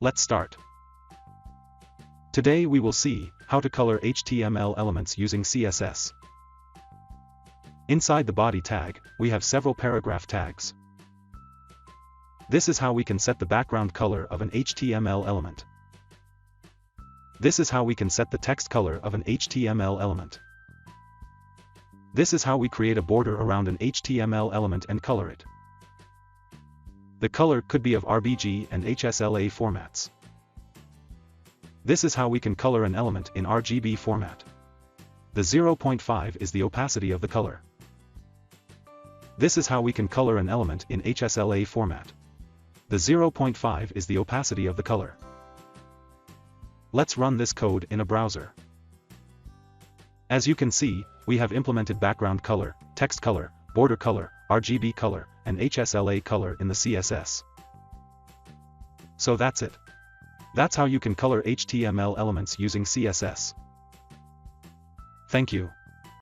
Let's start. Today we will see how to color HTML elements using CSS. Inside the body tag, we have several paragraph tags. This is how we can set the background color of an HTML element. This is how we can set the text color of an HTML element. This is how we create a border around an HTML element and color it. The color could be of RGB and Hsla formats. This is how we can color an element in RGB format. The 0.5 is the opacity of the color. This is how we can color an element in Hsla format. The 0.5 is the opacity of the color. Let's run this code in a browser. As you can see, we have implemented background color, text color, border color, RGB color, and Hsla color in the CSS. So that's it. That's how you can color HTML elements using CSS. Thank you.